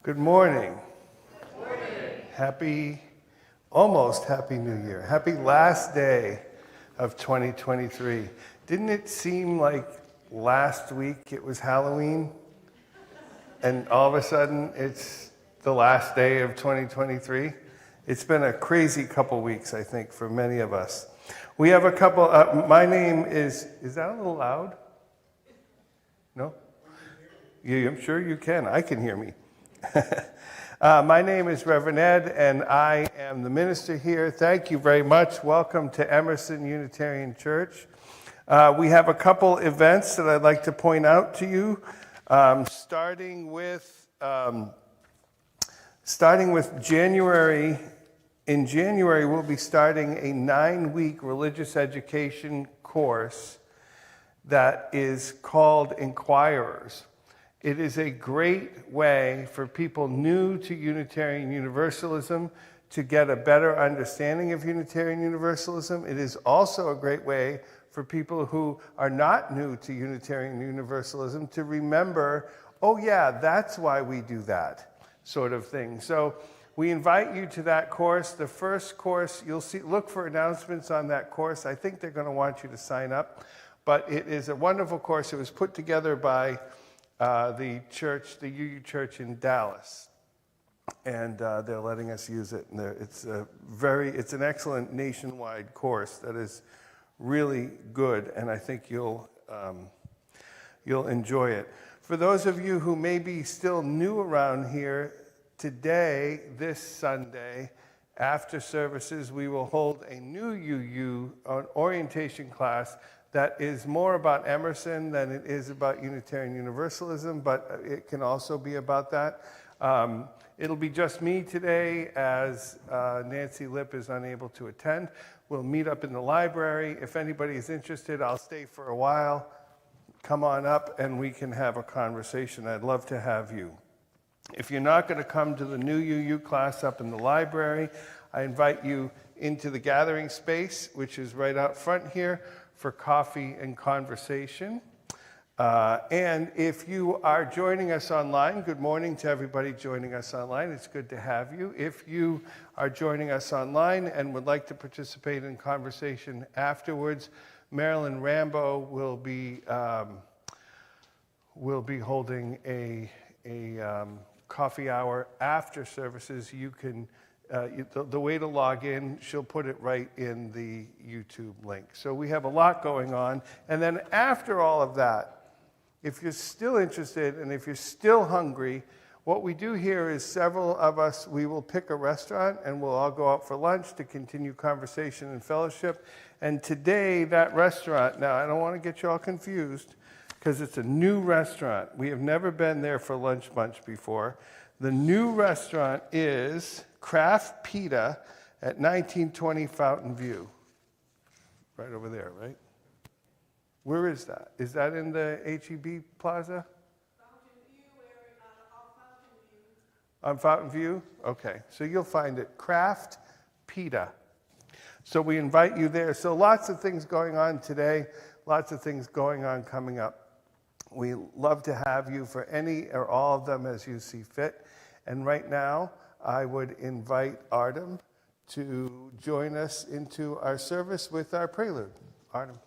Good morning. Almost happy New Year. Happy last day of 2023. Didn't it seem like last week it was Halloween? And all of a sudden it's the last day of 2023? It's been a crazy couple weeks, I think, for many of us. We have a couple, my name is that a little loud? No? I'm sure you can. I can hear me. My name is Reverend Ed, and I am the minister here. Thank you very much. Welcome to Emerson Unitarian Church. We have a couple events that I'd like to point out to you, starting with January. In January, we'll be starting a 9-week religious education course that is called Inquirers. It is a great way for people new to Unitarian Universalism to get a better understanding of Unitarian Universalism. It is also a great way for people who are not new to Unitarian Universalism to remember, oh yeah, that's why we do that sort of thing. So we invite you to that course. The first course, look for announcements on that course. I think they're going to want you to sign up. But it is a wonderful course. It was put together by the church, the UU Church in Dallas, and they're letting us use it. And it's an excellent nationwide course that is really good, and I think you'll enjoy it. For those of you who may be still new around here, today, this Sunday, after services, we will hold a new UU orientation class that is more about Emerson than it is about Unitarian Universalism, but it can also be about that. It'll be just me today as Nancy Lipp is unable to attend. We'll meet up in the library. If anybody is interested, I'll stay for a while. Come on up and we can have a conversation. I'd love to have you. If you're not going to come to the new UU class up in the library, I invite you into the gathering space, which is right out front here, for coffee and conversation. And if you are joining us online, good morning to everybody joining us online. It's good to have you. If you are joining us online and would like to participate in conversation afterwards, Marilyn Rambo will be holding a coffee hour after services. You can the way to log in, she'll put it right in the YouTube link. So we have a lot going on. And then after all of that, if you're still interested and if you're still hungry, what we do here is several of us, we will pick a restaurant and we'll all go out for lunch to continue conversation and fellowship. And today, that restaurant, now I don't want to get you all confused because it's a new restaurant. We have never been there for lunch bunch before. The new restaurant is Craft Pita at 1920 Fountain View. Right over there, right? Where is that? Is that in the HEB Plaza? Fountain View, off Fountain View. On Fountain View? Okay, so you'll find it, Craft Pita. So we invite you there. So lots of things going on today, lots of things going on coming up. We love to have you for any or all of them as you see fit. And right now, I would invite Artem to join us into our service with our prelude. Artem.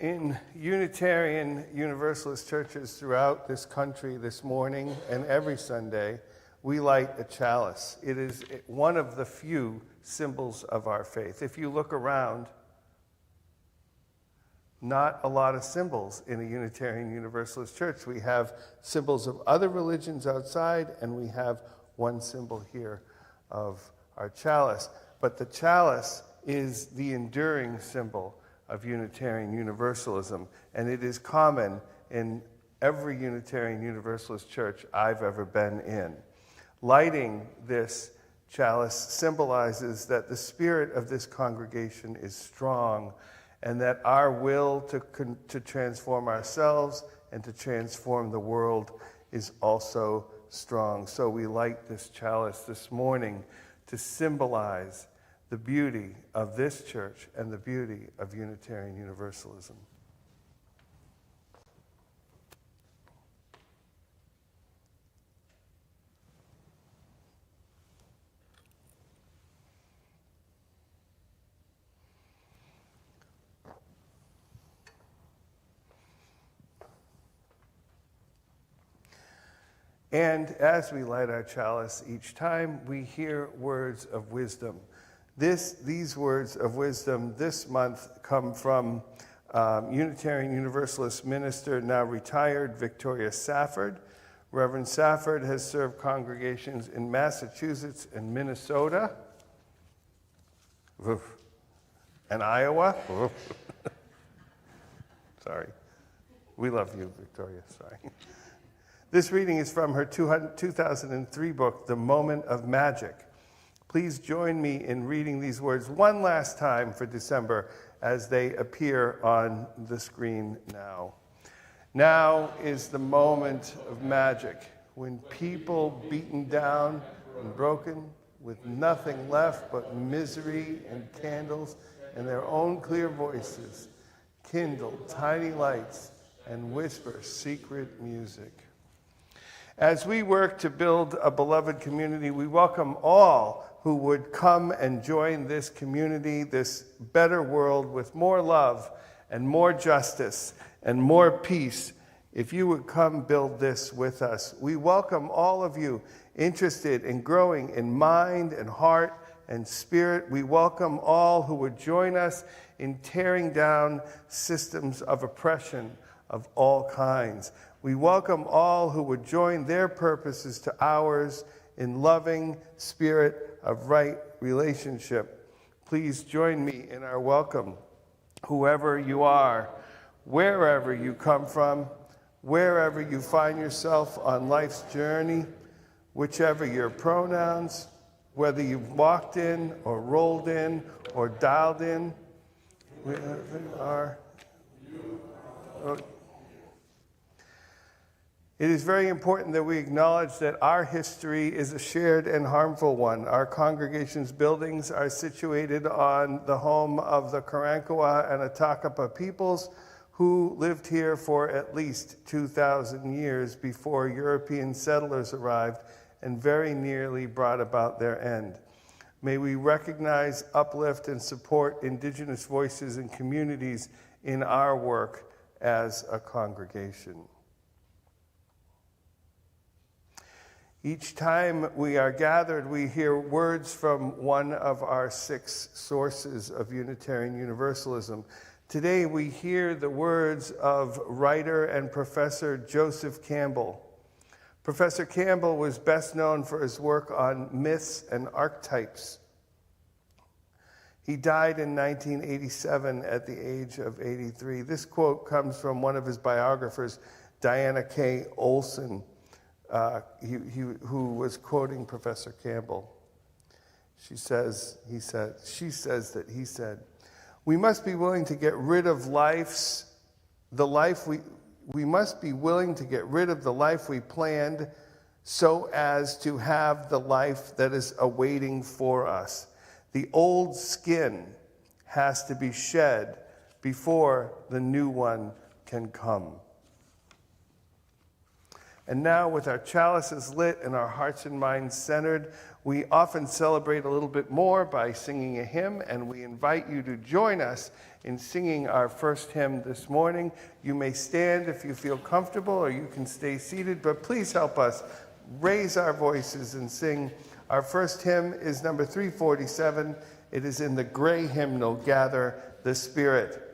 In Unitarian Universalist churches throughout this country this morning and every Sunday, we light a chalice. It is one of the few symbols of our faith. If you look around, not a lot of symbols in a Unitarian Universalist church. We have symbols of other religions outside, and we have one symbol here of our chalice. But the chalice is the enduring symbol of Unitarian Universalism, and it is common in every Unitarian Universalist church I've ever been in. Lighting this chalice symbolizes that the spirit of this congregation is strong, and that our will to transform ourselves and to transform the world is also strong. So we light this chalice this morning to symbolize the beauty of this church and the beauty of Unitarian Universalism. And as we light our chalice each time, we hear words of wisdom. These words of wisdom this month come from Unitarian Universalist minister, now retired, Victoria Safford. Reverend Safford has served congregations in Massachusetts and Minnesota, and Iowa. Sorry. We love you, Victoria. Sorry. This reading is from her 2003 book, The Moment of Magic. Please join me in reading these words one last time for December as they appear on the screen now. Now is the moment of magic, when people beaten down and broken, with nothing left but misery and candles and their own clear voices, kindle tiny lights and whisper secret music. As we work to build a beloved community, we welcome all who would come and join this community, this better world with more love and more justice and more peace. If you would come build this with us. We welcome all of you interested in growing in mind and heart and spirit. We welcome all who would join us in tearing down systems of oppression of all kinds. We welcome all who would join their purposes to ours in loving spirit of right relationship. Please join me in our welcome. Whoever you are, wherever you come from, wherever you find yourself on life's journey, whichever your pronouns, whether you've walked in or rolled in or dialed in, wherever you are. It is very important that we acknowledge that our history is a shared and harmful one. Our congregation's buildings are situated on the home of the Karankawa and Atakapa peoples who lived here for at least 2,000 years before European settlers arrived and very nearly brought about their end. May we recognize, uplift, and support Indigenous voices and communities in our work as a congregation. Each time we are gathered, we hear words from one of our 6 sources of Unitarian Universalism. Today we hear the words of writer and professor Joseph Campbell. Professor Campbell was best known for his work on myths and archetypes. He died in 1987 at the age of 83. This quote comes from one of his biographers, Diana K. Olson, who was quoting Professor Campbell. She says that he said, we must be willing to get rid of we must be willing to get rid of the life we planned so as to have the life that is awaiting for us. The old skin has to be shed before the new one can come. And now, with our chalices lit and our hearts and minds centered, We often celebrate a little bit more by singing a hymn, and we invite you to join us in singing our first hymn this morning. You may stand if you feel comfortable, or you can stay seated, but please help us raise our voices and sing. Our first hymn is number 347. It is in the gray hymnal, Gather the Spirit.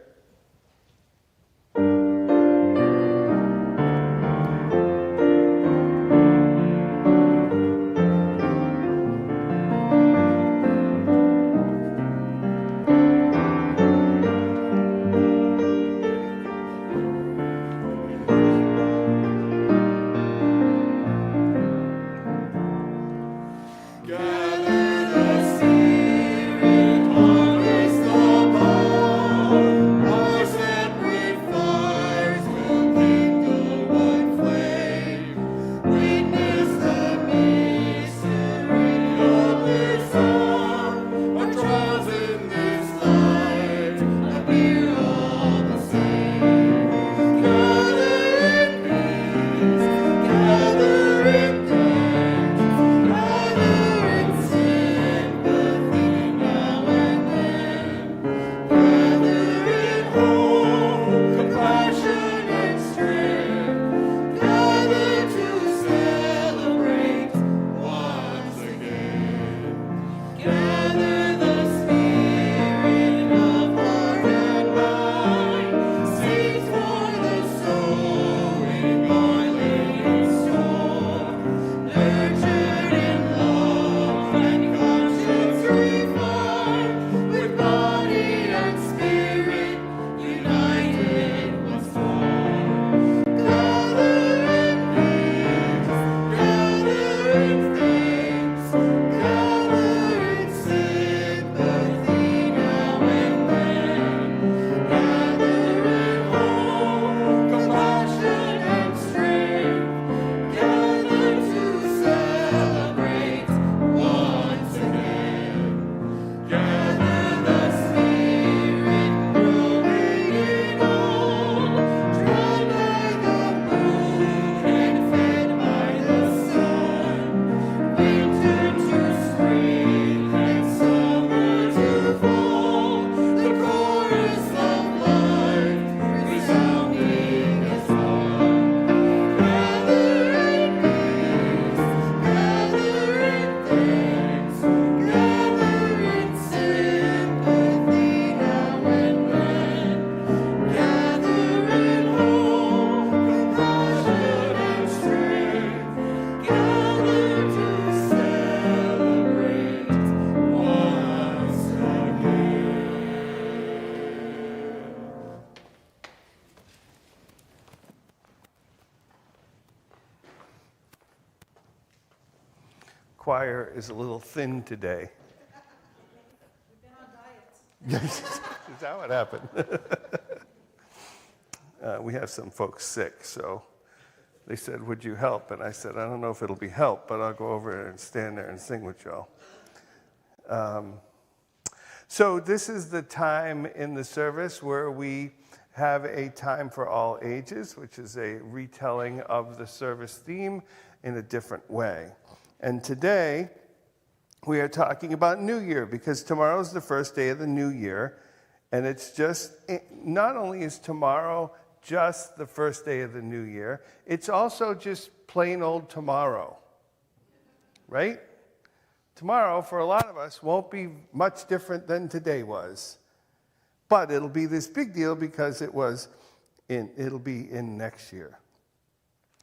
Choir is a little thin today. We've been on diets. Is that what happened? We have some folks sick, so they said, would you help? And I said, I don't know if it'll be help, but I'll go over and stand there and sing with y'all. So this is the time in the service where we have a time for all ages, which is a retelling of the service theme in a different way. And today, we are talking about New Year, because tomorrow is the first day of the new year, and it's just, not only is tomorrow just the first day of the new year, it's also just plain old tomorrow, right? Tomorrow, for a lot of us, won't be much different than today was, but it'll be this big deal because it'll be in next year.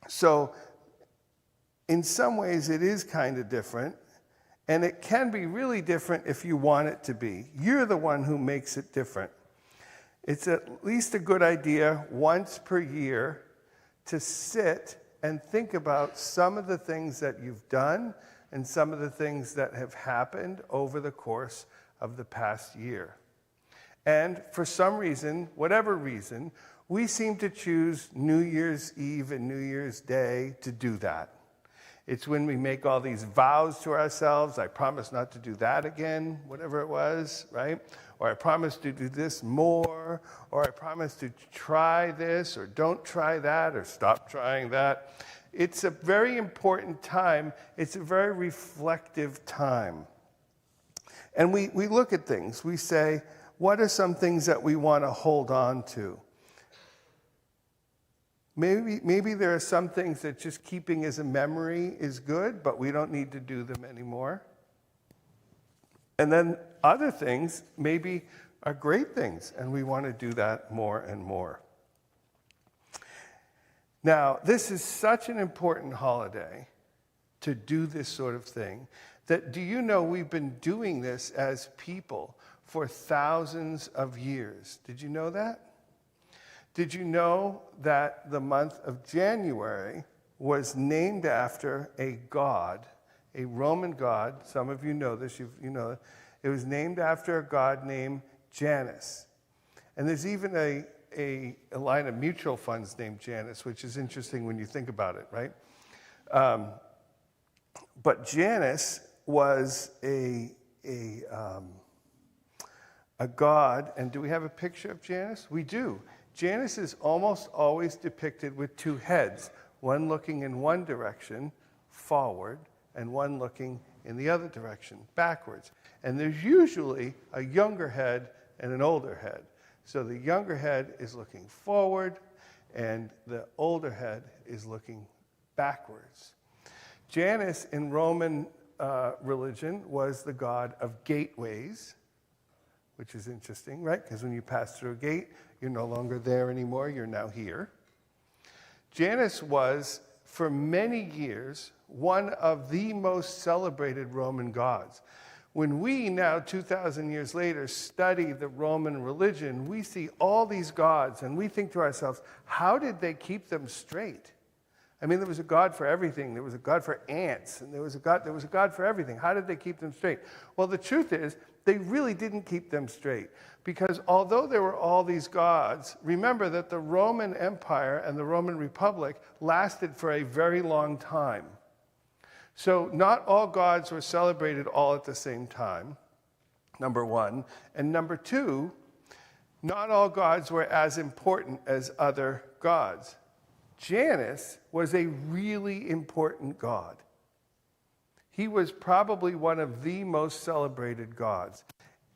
So, in some ways, it is kind of different, and it can be really different if you want it to be. You're the one who makes it different. It's at least a good idea once per year to sit and think about some of the things that you've done and some of the things that have happened over the course of the past year. And for some reason, whatever reason, we seem to choose New Year's Eve and New Year's Day to do that. It's when we make all these vows to ourselves. I promise not to do that again, whatever it was, right? Or I promise to do this more, or I promise to try this, or don't try that, or stop trying that. It's a very important time. It's a very reflective time. And we look at things. We say, what are some things that we want to hold on to? Maybe there are some things that just keeping as a memory is good, but we don't need to do them anymore. And then other things maybe are great things, and we want to do that more and more. Now, this is such an important holiday to do this sort of thing that, do you know, we've been doing this as people for thousands of years. Did you know that? Did you know that the month of January was named after a god, a Roman god? Some of you know this, you know it. It was named after a god named Janus. And there's even a line of mutual funds named Janus, which is interesting when you think about it, right? But Janus was a god, and do we have a picture of Janus? We do. Janus is almost always depicted with two heads, one looking in one direction, forward, and one looking in the other direction, backwards. And there's usually a younger head and an older head. So the younger head is looking forward, and the older head is looking backwards. Janus in Roman religion was the god of gateways, which is interesting, right? Because when you pass through a gate, you're no longer there anymore, you're now here. Janus was, for many years, one of the most celebrated Roman gods. When we now, 2,000 years later, study the Roman religion, we see all these gods, and we think to ourselves, how did they keep them straight? I mean, there was a god for everything. There was a god for ants, and there was a god for everything. How did they keep them straight? Well, the truth is, they really didn't keep them straight. Because although there were all these gods, remember that the Roman Empire and the Roman Republic lasted for a very long time. So not all gods were celebrated all at the same time, number one. And number two, not all gods were as important as other gods. Janus was a really important god. He was probably one of the most celebrated gods.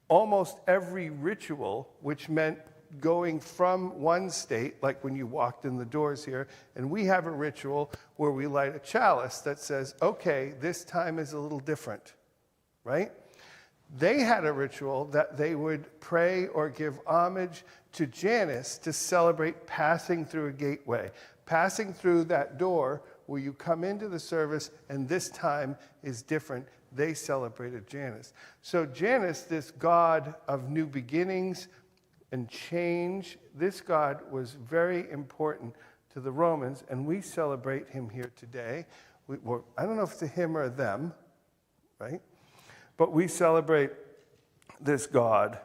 Almost every ritual, which meant going from one state, like when you walked in the doors here, and we have a ritual where we light a chalice that says, okay, this time is a little different, right? They had a ritual that they would pray or give homage to Janus to celebrate passing through a gateway, passing through that door where you come into the service, and this time is different. They celebrated Janus. So Janus, this god of new beginnings and change, this god was very important to the Romans, and we celebrate him here today. I don't know if it's a him or a them, right? But we celebrate this god.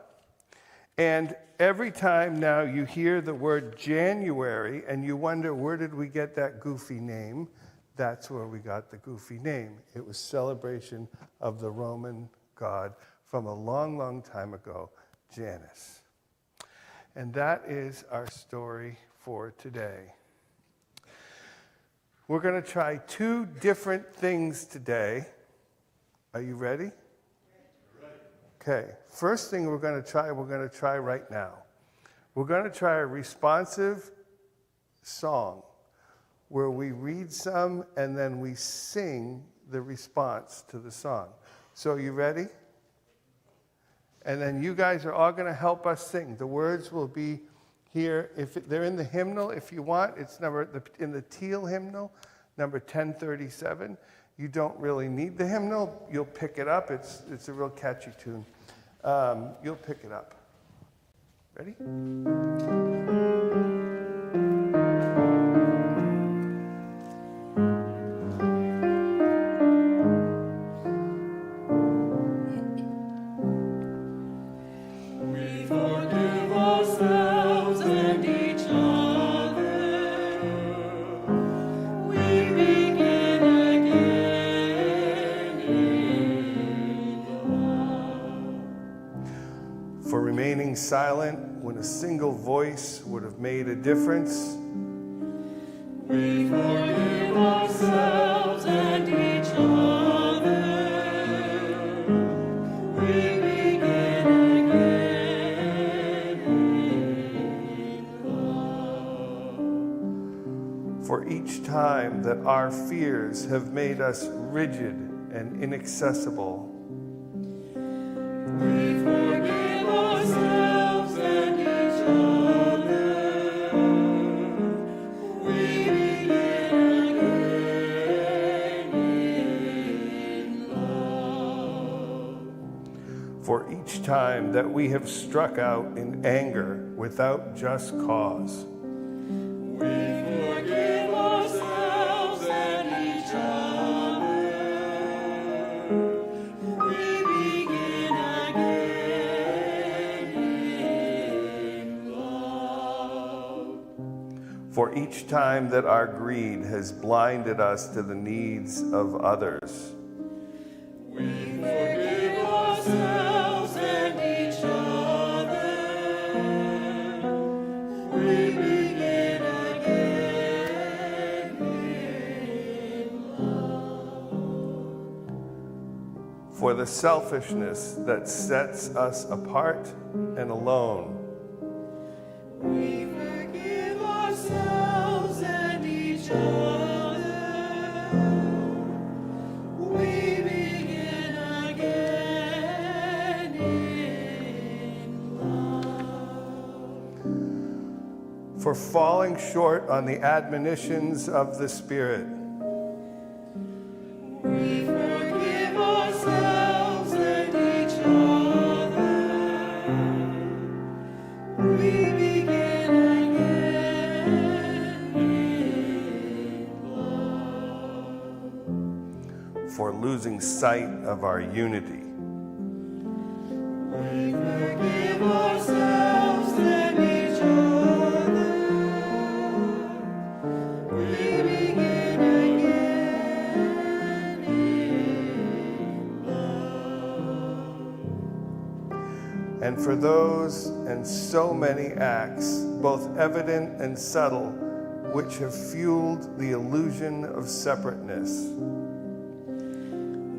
And every time now you hear the word January and you wonder, where did we get that goofy name? That's where we got the goofy name. It was celebration of the Roman god from a long, long time ago, Janus. And that is our story for today. We're going to try two different things today. Are you ready? Okay, first thing we're going to try right now. We're going to try a responsive song where we read some and then we sing the response to the song. So are you ready? And then you guys are all going to help us sing. The words will be here. If they're in the hymnal, if you want, it's in the teal hymnal, number 1037. You don't really need the hymnal. You'll pick it up. It's a real catchy tune. You'll pick it up. Ready? We forgive ourselves and each other. We begin again in love. For remaining silent when a single voice would have made a difference. We forgive ourselves and each other. We begin again in love. For each time that our fears have made us rigid and inaccessible, We forgive ourselves and each other. We begin again in love. for each time that we have struck out in anger without just cause, We forgive ourselves and each other. We begin again in love. for each time that our greed has blinded us to the needs of others, We forgive ourselves and each other. We begin again in love. for the selfishness that sets us apart and alone, We forgive ourselves and each other. We begin again in love. for falling short on the admonitions of the Spirit, We forgive ourselves and each other. We begin again in love. for losing sight of our unity, We forgive ourselves and each other. We begin again in love. and for those and so many acts, both evident and subtle, which have fueled the illusion of separateness.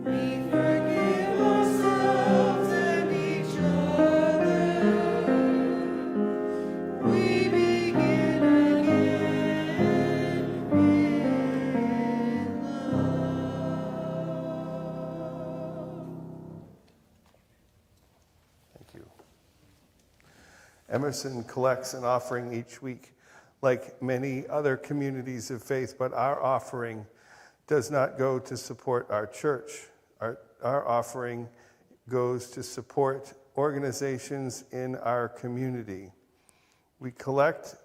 We forgive ourselves and each other. We begin again in love. Thank you. Emerson collects an offering each week, like many other communities of faith, but our offering does not go to support our church. Our offering goes to support organizations in our community. We collect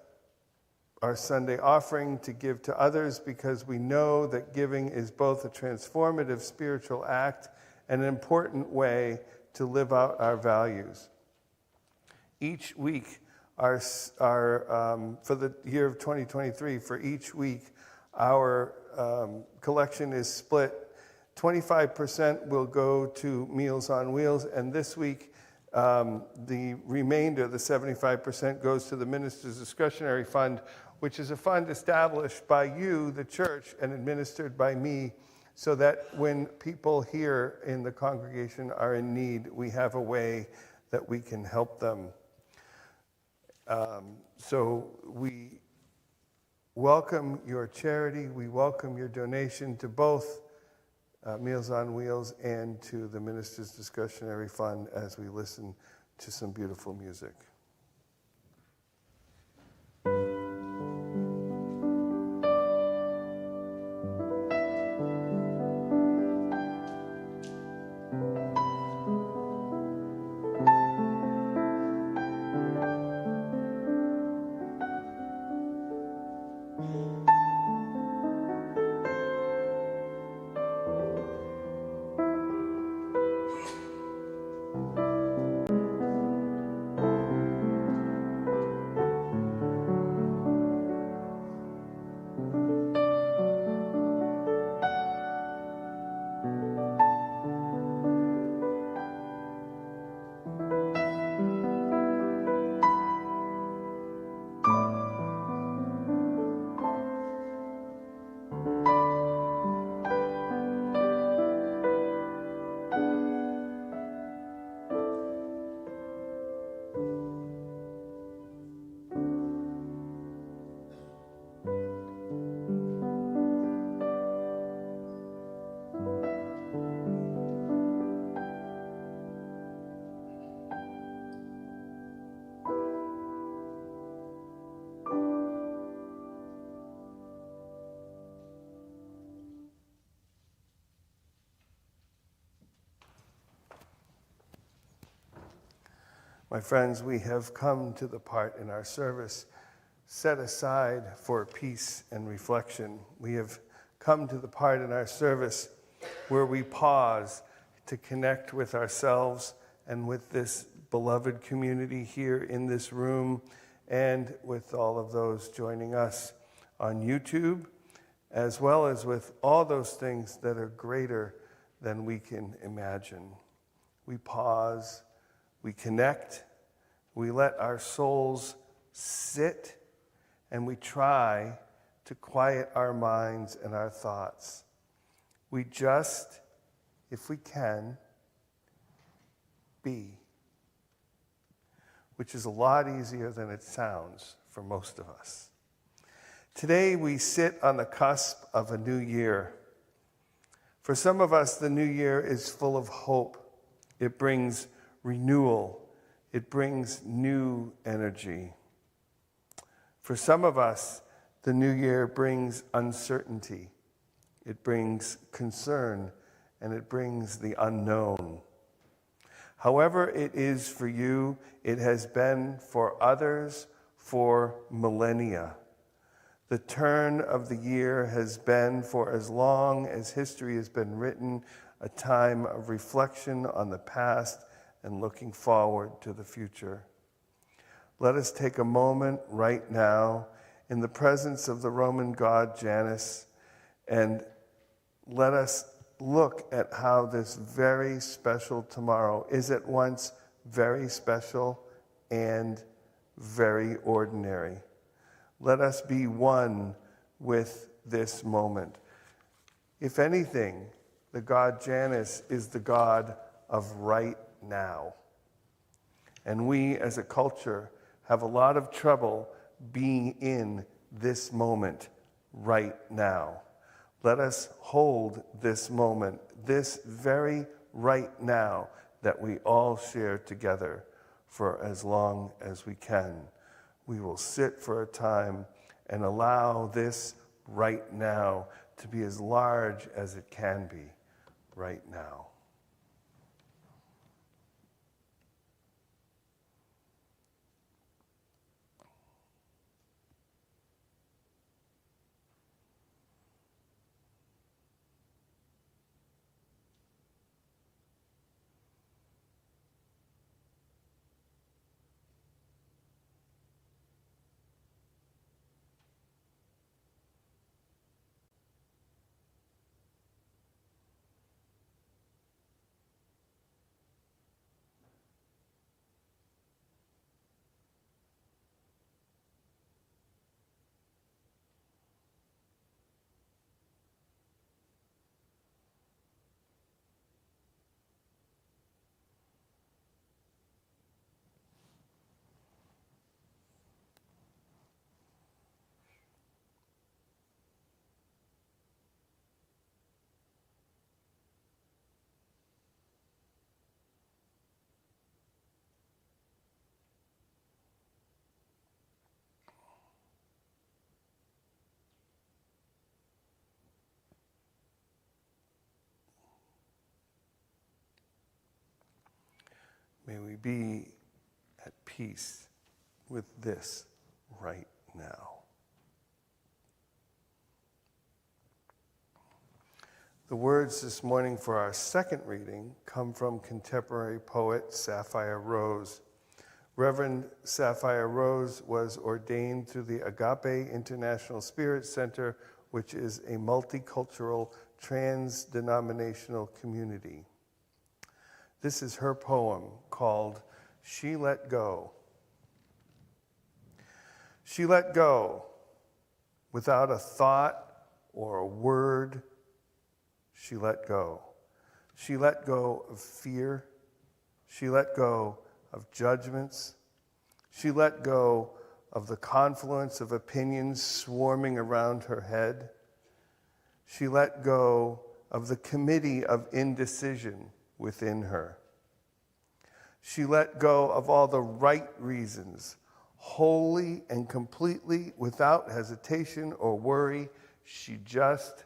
our Sunday offering to give to others because we know that giving is both a transformative spiritual act and an important way to live out our values. Each week, for the year of 2023, for each week, our collection is split. 25% will go to Meals on Wheels, and this week, the remainder, the 75%, goes to the Minister's Discretionary Fund, which is a fund established by you, the church, and administered by me, so that when people here in the congregation are in need, we have a way that we can help them. So we welcome your charity, we welcome your donation to both Meals on Wheels and to the Minister's Discretionary Fund as we listen to some beautiful music. My friends, we have come to the part in our service set aside for peace and reflection. We have come to the part in our service where we pause to connect with ourselves and with this beloved community here in this room and with all of those joining us on YouTube, as well as with all those things that are greater than we can imagine. We pause, we connect, we let our souls sit, and we try to quiet our minds and our thoughts. We just, if we can, be, which is a lot easier than it sounds for most of us. Today we sit on the cusp of a new year. For some of us, the new year is full of hope. It brings renewal. It brings new energy. For some of us, the new year brings uncertainty. It brings concern, and it brings the unknown. However it is for you, it has been for others for millennia. The turn of the year has been, for as long as history has been written, a time of reflection on the past and looking forward to the future. Let us take a moment right now in the presence of the Roman god Janus, and let us look at how this very special tomorrow is at once very special and very ordinary. Let us be one with this moment. If anything, the god Janus is the god of right now. And we as a culture have a lot of trouble being in this moment right now. Let us hold this moment, this very right now that we all share together for as long as we can. We will sit for a time and allow this right now to be as large as it can be right now. May we be at peace with this right now. The words this morning for our second reading come from contemporary poet Sapphire Rose. Reverend Sapphire Rose was ordained through the Agape International Spirit Center, which is a multicultural, trans-denominational community. This is her poem called She Let Go. She let go without a thought or a word. She let go. She let go of fear. She let go of judgments. She let go of the confluence of opinions swarming around her head. She let go of the committee of indecision within her. She let go of all the right reasons, wholly and completely, without hesitation or worry. She just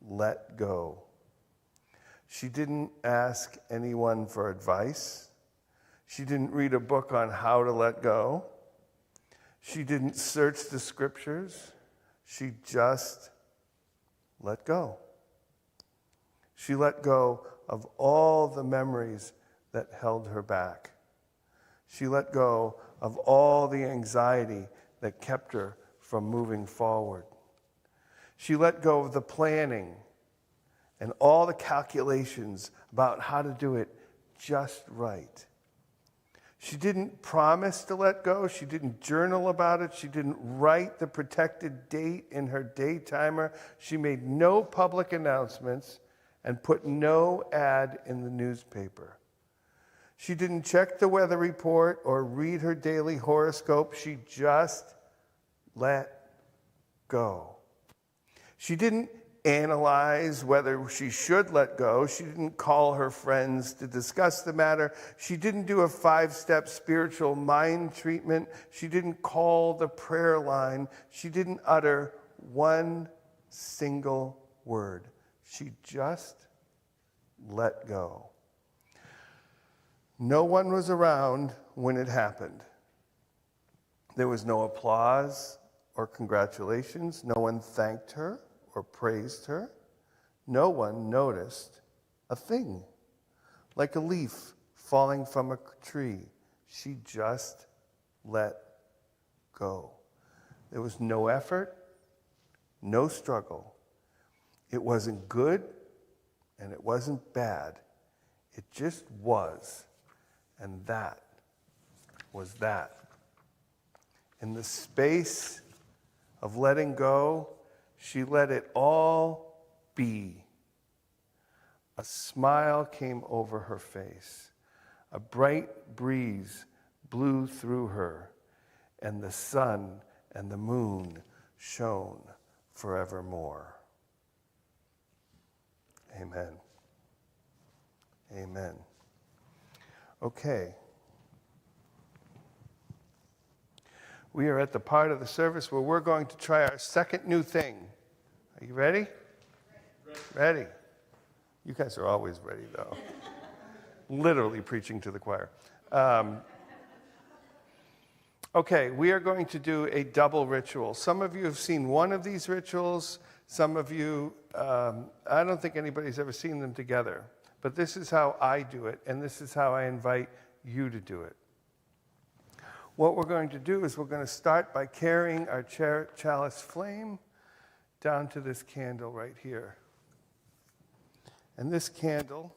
let go. She didn't ask anyone for advice. She didn't read a book on how to let go. She didn't search the scriptures. She just let go. She let go of all the memories that held her back. She let go of all the anxiety that kept her from moving forward. She let go of the planning and all the calculations about how to do it just right. She didn't promise to let go. She didn't journal about it. She didn't write the protected date in her day timer. She made no public announcements and put no ad in the newspaper. She didn't check the weather report or read her daily horoscope. She just let go. She didn't analyze whether she should let go. She didn't call her friends to discuss the matter. She didn't do a 5-step spiritual mind treatment. She didn't call the prayer line. She didn't utter one single word. She just let go. No one was around when it happened. There was no applause or congratulations. No one thanked her or praised her. No one noticed a thing. Like a leaf falling from a tree, she just let go. There was no effort, no struggle. It wasn't good and it wasn't bad. It just was. And that was that. In the space of letting go, she let it all be. A smile came over her face. A bright breeze blew through her, and the sun and the moon shone forevermore. Amen. Amen. Okay. We are at the part of the service where we're going to try our second new thing. Are you ready? Ready. You guys are always ready, though. Literally preaching to the choir. Okay, we are going to do a double ritual. Some of you have seen one of these rituals. Some of you, I don't think anybody's ever seen them together. But this is how I do it, and this is how I invite you to do it. What we're going to do is we're going to start by carrying our chalice flame down to this candle right here. And this candle,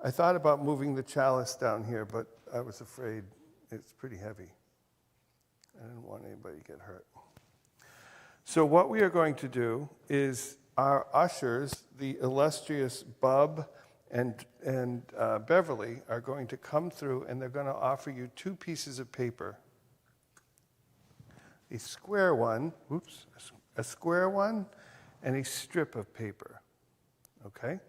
I thought about moving the chalice down here, but I was afraid it's pretty heavy. I didn't want anybody to get hurt. So what we are going to do is our ushers, the illustrious Bub and Beverly, are going to come through and they're going to offer you 2 pieces of paper. A square one, a square one and a strip of paper, okay?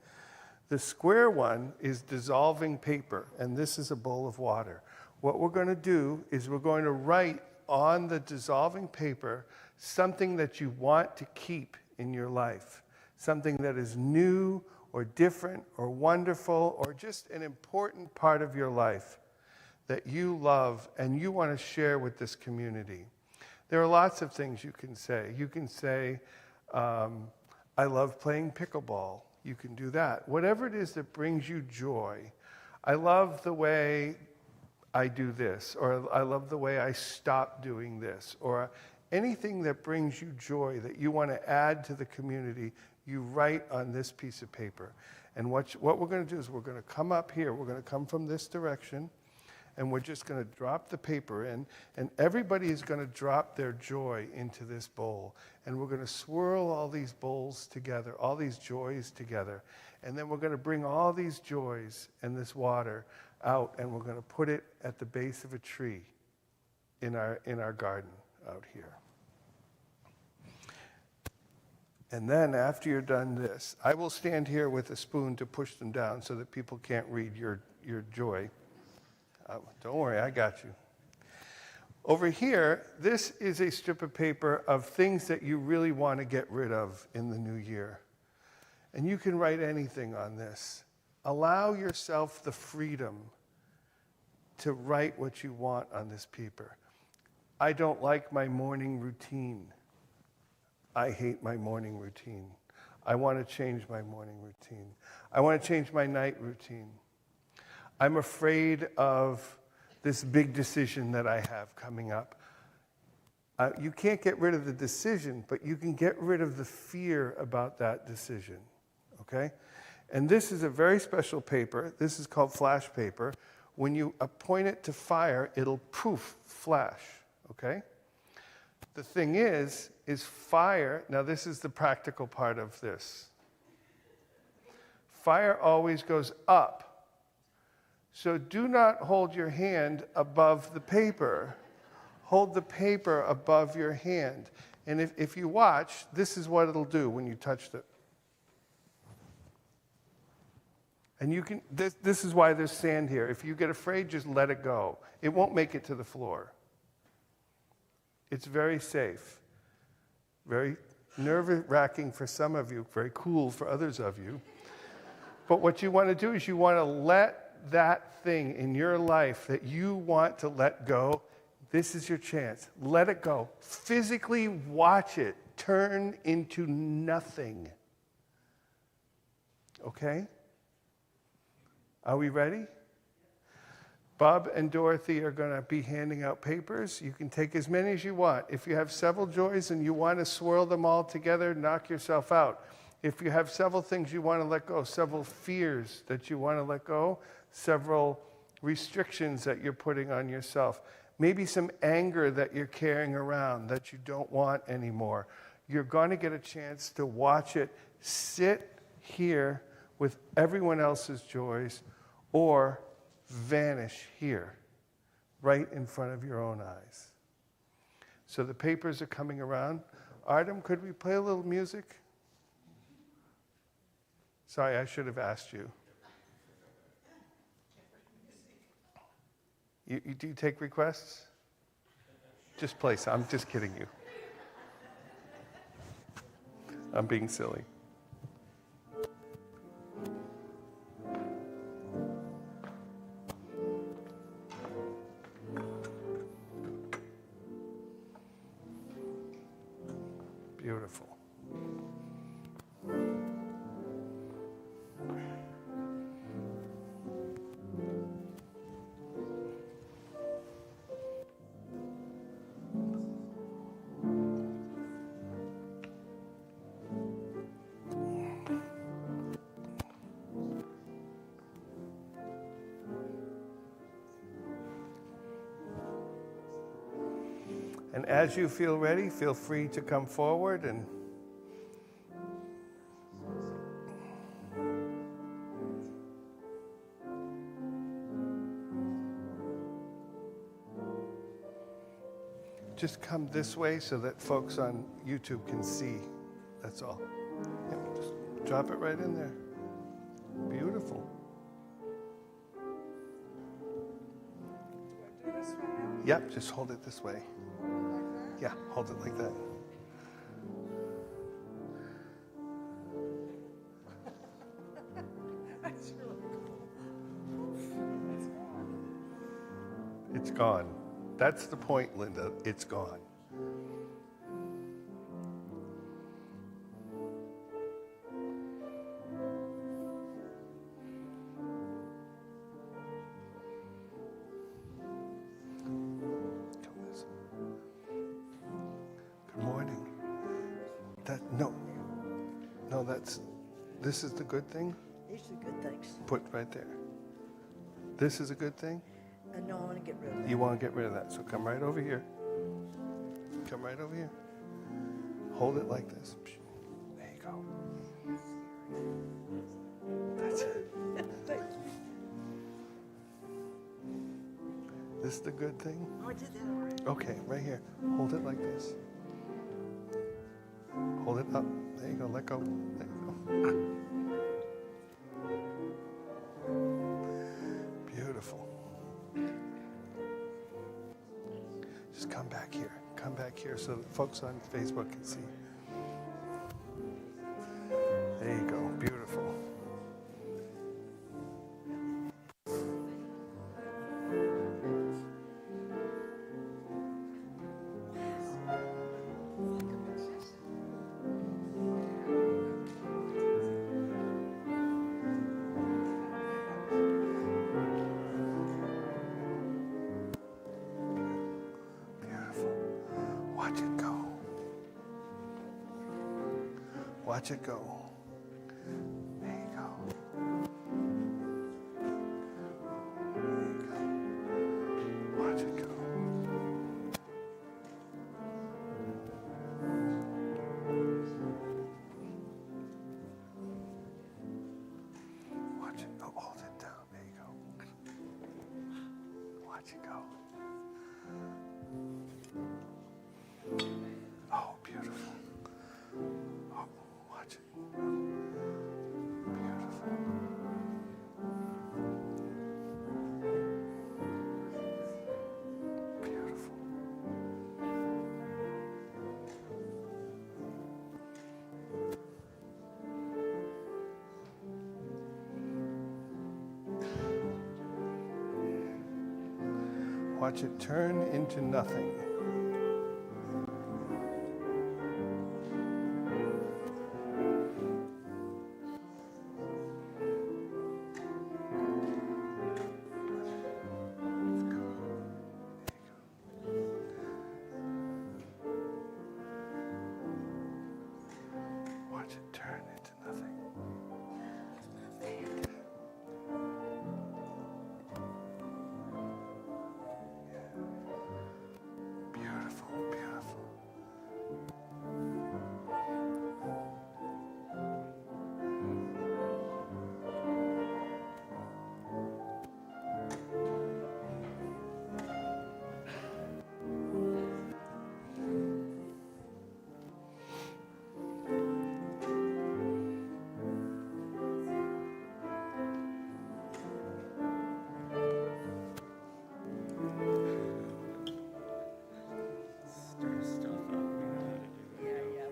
The square one is dissolving paper, and this is a bowl of water. What we're going to do is we're going to write on the dissolving paper something that you want to keep in your life, something that is new or different or wonderful or just an important part of your life that you love and you want to share with this community. There are lots of things you can say. You can say, I love playing pickleball. You can do that. Whatever it is that brings you joy. I love the way I do this, or I love the way I stop doing this, or anything that brings you joy that you want to add to the community, you write on this piece of paper. And what we're going to do is we're going to come up here. We're going to come from this direction, and we're just going to drop the paper in, and everybody is going to drop their joy into this bowl. And we're going to swirl all these bowls together, all these joys together. And then we're going to bring all these joys and this water out, and we're going to put it at the base of a tree in our garden out here. And then after you're done this, I will stand here with a spoon to push them down so that people can't read your joy. Don't worry, I got you. Over here, this is a strip of paper of things that you really want to get rid of in the new year. And you can write anything on this. Allow yourself the freedom to write what you want on this paper. I don't like my morning routine. I hate my morning routine. I want to change my morning routine. I want to change my night routine. I'm afraid of this big decision that I have coming up. You can't get rid of the decision, but you can get rid of the fear about that decision, okay? And this is a very special paper. This is called flash paper. When you point it to fire, it'll poof, flash, okay? The thing is fire, now this is the practical part of this. Fire always goes up. So do not hold your hand above the paper. Hold the paper above your hand. And if you watch, this is what it'll do when you touch it. And you can, this is why there's sand here. If you get afraid, just let it go. It won't make it to the floor. It's very safe. Very nerve-wracking for some of you, very cool for others of you. But what you want to do is you want to let that thing in your life that you want to let go, this is your chance. Let it go. Physically watch it turn into nothing. Okay? Are we ready? Bob and Dorothy are going to be handing out papers. You can take as many as you want. If you have several joys and you want to swirl them all together, knock yourself out. If you have several things you want to let go, several fears that you want to let go, several restrictions that you're putting on yourself, maybe some anger that you're carrying around that you don't want anymore, you're going to get a chance to watch it sit here with everyone else's joys or vanish here, right in front of your own eyes. So the papers are coming around. Artem, could we play a little music? Sorry, I should have asked you. Do you take requests? Just play some. I'm just kidding you. I'm being silly. Beautiful. And as you feel ready, feel free to come forward and just come this way so that folks on YouTube can see. That's all. Yeah, just drop it right in there. Beautiful. Do this for now? Yep, just hold it this way. Yeah, hold it like that. That's really cool. It's gone. It's gone. That's the point, Linda. It's gone. Good morning. No, this is the good thing? These are good things. Put right there. This is a good thing? And no, I want to get rid of that. You want to get rid of that, so come right over here. Come right over here. Hold it like this. There you go. That's it. Thank you. This is the good thing? Oh, I did that already. Okay, right here. Hold it like this. Hold it up. There you go. Let go. There you go. Beautiful. Just come back here. Come back here so that folks on Facebook can see. There you go. Beautiful. Watch it go. There you go. There you go. Watch it go. Watch it. Oh, hold it down. There you go. Watch it go. Oh, beautiful. Oh, watch it. Beautiful. Beautiful. Watch it turn into nothing. Watch it turn into nothing. Beautiful, beautiful. Stir stuff up. We know how to do it. Yeah.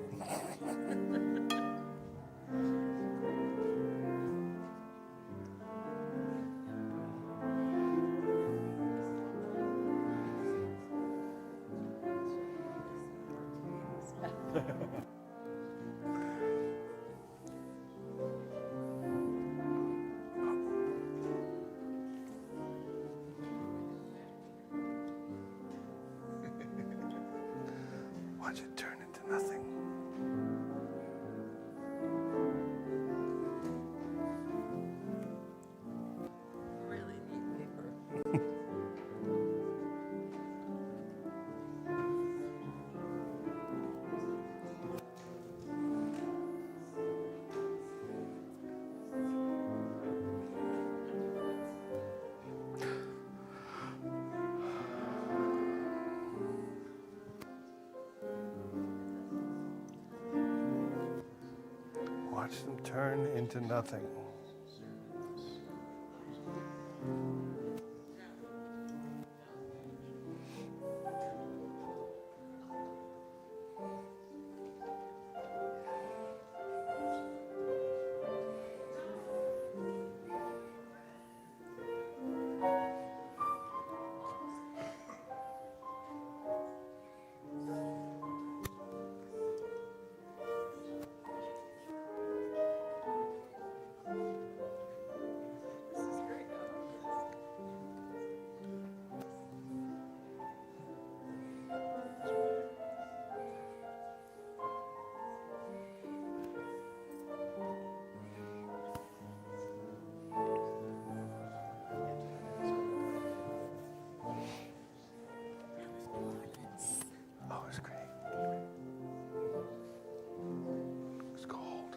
Watch it turn into nothing. Really neat paper. Watch them turn into nothing. This is great. Oh, it's great. It's cold.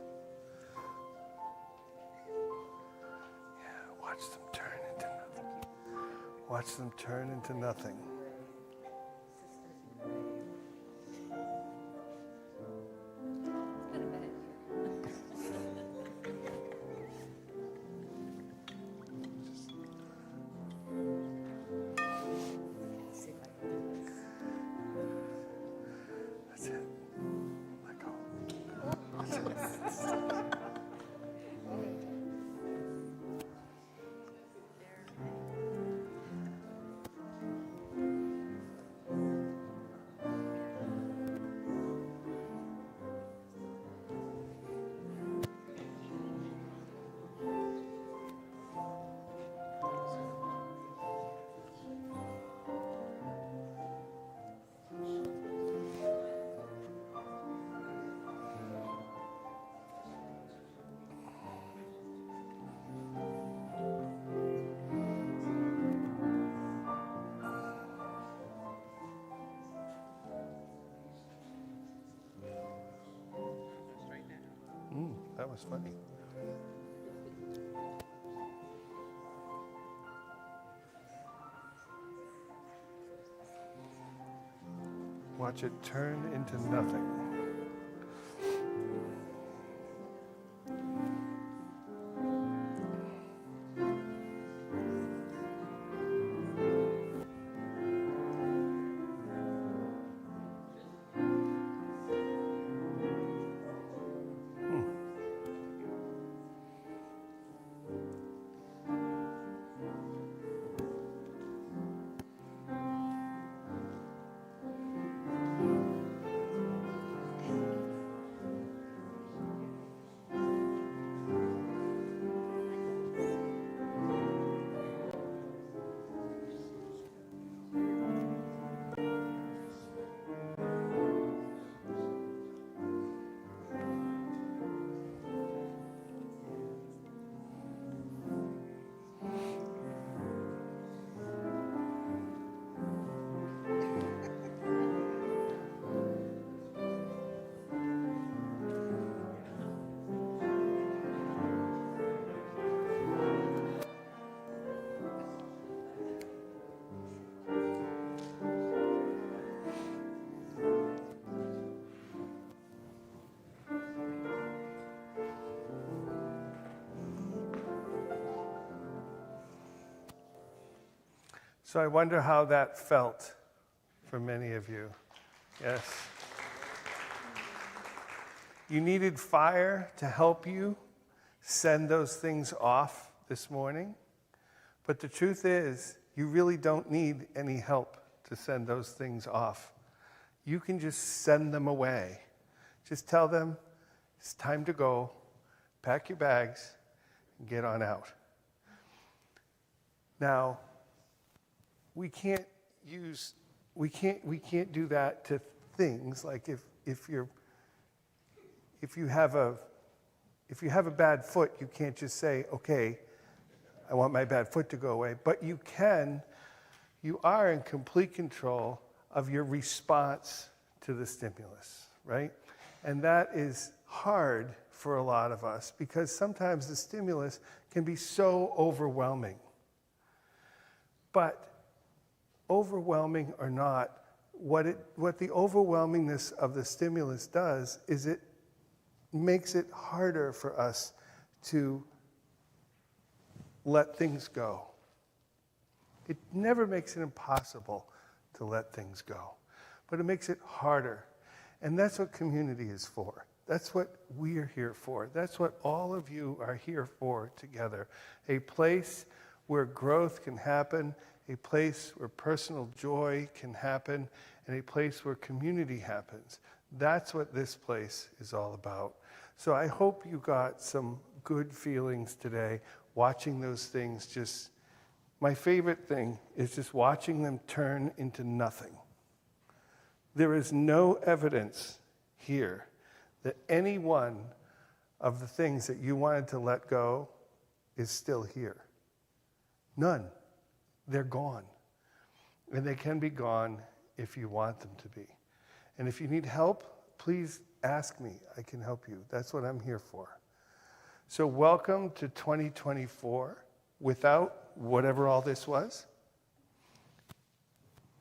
Yeah, watch them turn into nothing. Watch them turn into nothing. See if I can do this. That's it. Let go. That was funny. Watch it turn into nothing. So I wonder how that felt for many of you. Yes. You needed fire to help you send those things off this morning. But the truth is, you really don't need any help to send those things off. You can just send them away. Just tell them, it's time to go, pack your bags, and get on out. Now, we can't do that to things like if you have a bad foot, you can't just say, okay, I want my bad foot to go away. But you are in complete control of your response to the stimulus, right? And that is hard for a lot of us because sometimes the stimulus can be so overwhelming. But overwhelming or not, what the overwhelmingness of the stimulus does is it makes it harder for us to let things go. It never makes it impossible to let things go, but it makes it harder. And that's what community is for. That's what we're here for. That's what all of you are here for together. A place where growth can happen, a place where personal joy can happen, and a place where community happens. That's what this place is all about. So I hope you got some good feelings today watching those things. My favorite thing is just watching them turn into nothing. There is no evidence here that any one of the things that you wanted to let go is still here. None. They're gone. And they can be gone if you want them to be. And if you need help, please ask me. I can help you. That's what I'm here for. So welcome to 2024 without whatever all this was.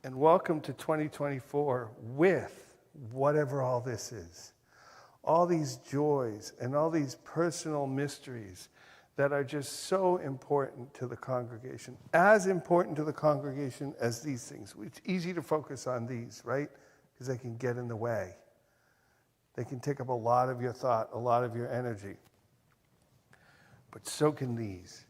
And welcome to 2024 with whatever all this is. All these joys and all these personal mysteries that are just so important to the congregation, as important to the congregation as these things. It's easy to focus on these, right? Because they can get in the way. They can take up a lot of your thought, a lot of your energy. But so can these.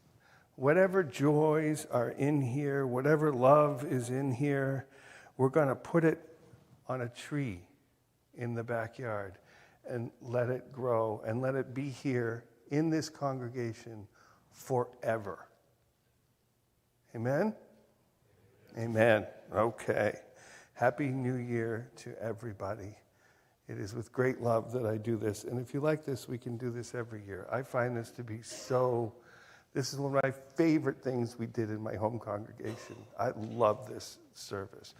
Whatever joys are in here, whatever love is in here, we're going to put it on a tree in the backyard and let it grow and let it be here in this congregation forever. Amen? Amen. Okay. Happy New Year to everybody. It is with great love that I do this. And if you like this, we can do this every year. I find this to be this is one of my favorite things we did in my home congregation. I love this service.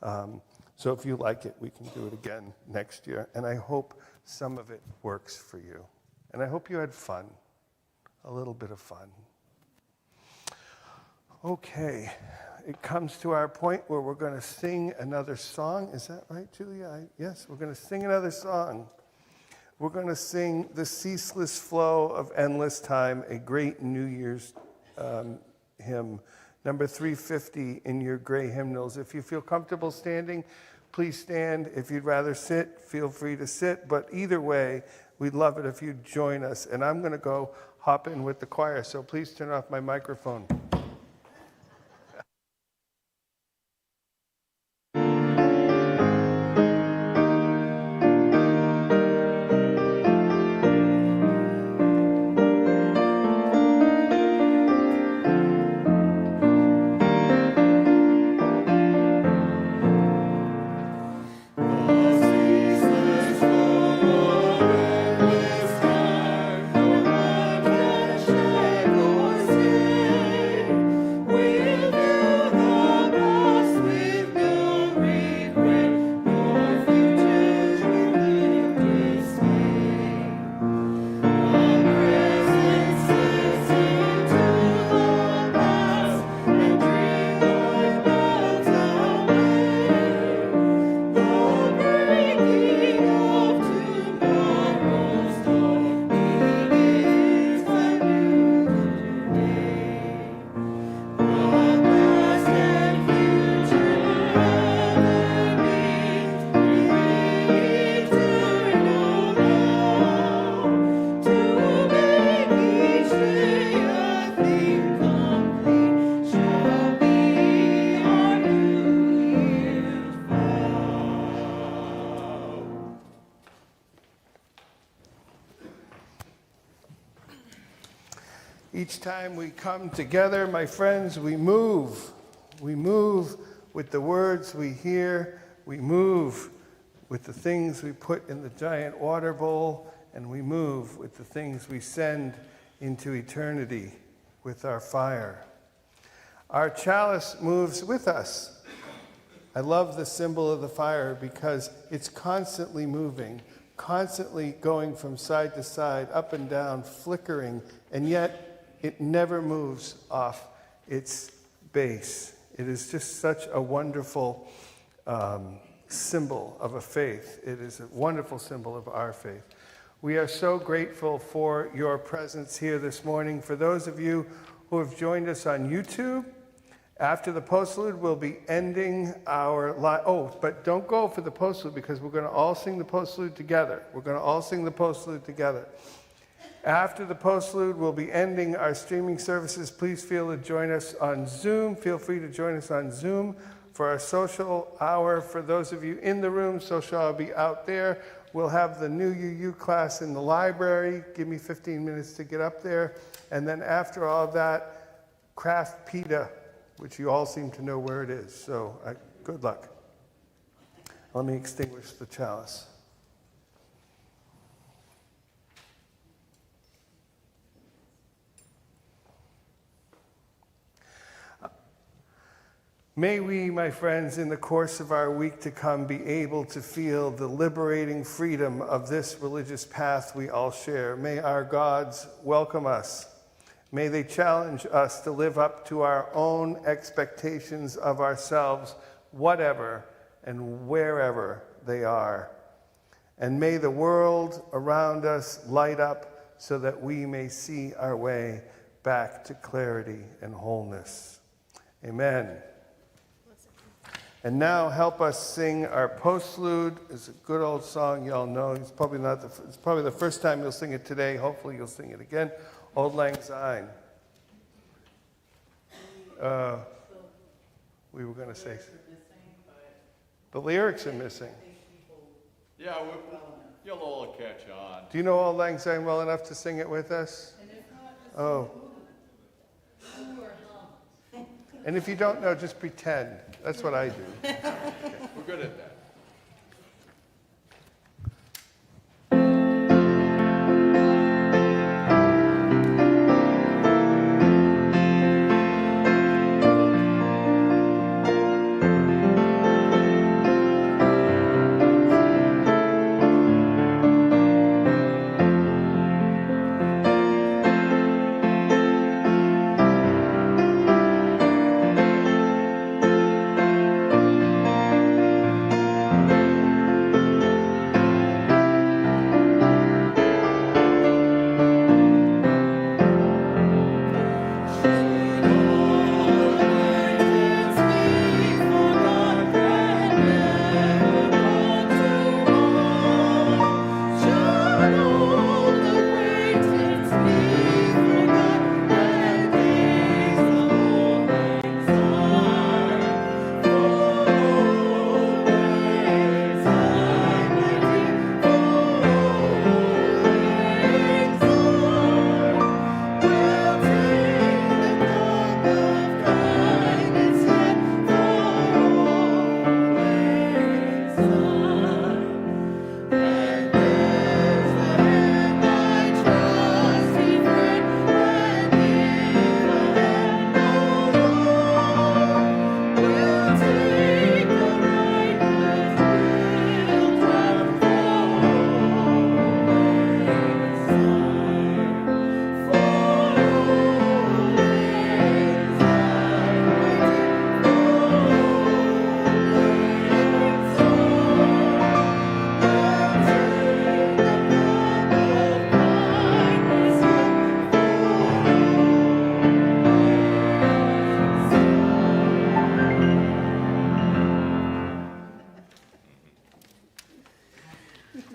So if you like it, we can do it again next year. And I hope some of it works for you. And I hope you had fun, a little bit of fun. Okay, it comes to our point where we're going to sing another song. Is that right, Julia? Yes, we're going to sing another song. We're going to sing The Ceaseless Flow of Endless Time, a great New Year's hymn, number 350 in your gray hymnals. If you feel comfortable standing, please stand. If you'd rather sit, feel free to sit. But either way, we'd love it if you'd join us. And I'm going to go hop in with the choir, so please turn off my microphone. Each time we come together, my friends, we move. We move with the words we hear. We move with the things we put in the giant water bowl. And we move with the things we send into eternity with our fire. Our chalice moves with us. I love the symbol of the fire because it's constantly moving, constantly going from side to side, up and down, flickering, and yet it never moves off its base. It is just such a wonderful symbol of a faith. It is a wonderful symbol of our faith. We are so grateful for your presence here this morning. For those of you who have joined us on YouTube, after the postlude, we'll be ending our live. Oh, but don't go for the postlude because we're going to all sing the postlude together. We're going to all sing the postlude together. After the postlude, we'll be ending our streaming services. Please feel to join us on Zoom. Feel free to join us on Zoom for our social hour. For those of you in the room, social hour will be out there. We'll have the new UU class in the library. Give me 15 minutes to get up there. And then after all that, craft pita, which you all seem to know where it is. So good luck. Let me extinguish the chalice. May we, my friends, in the course of our week to come, be able to feel the liberating freedom of this religious path we all share. May our gods welcome us. May they challenge us to live up to our own expectations of ourselves, whatever and wherever they are. And may the world around us light up so that we may see our way back to clarity and wholeness. Amen. And now help us sing our postlude. It's a good old song you all know. It's probably the first time you'll sing it today. Hopefully you'll sing it again. Auld Lang Syne. We were going to say. The lyrics are missing. Yeah, you'll all catch on. Do you know Auld Lang Syne well enough to sing it with us? Oh. And if you don't know, just pretend. That's what I do. We're good at that.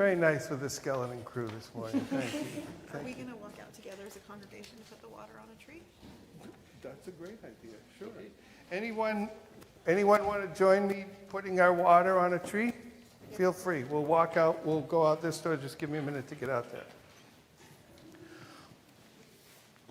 very nice with the skeleton crew this morning. Thank you. Are we gonna walk out together as a congregation to put the water on a tree? That's a great idea, sure. Anyone want to join me putting our water on a tree? Feel free. We'll walk out, we'll go out this door. Just give me a minute to get out there.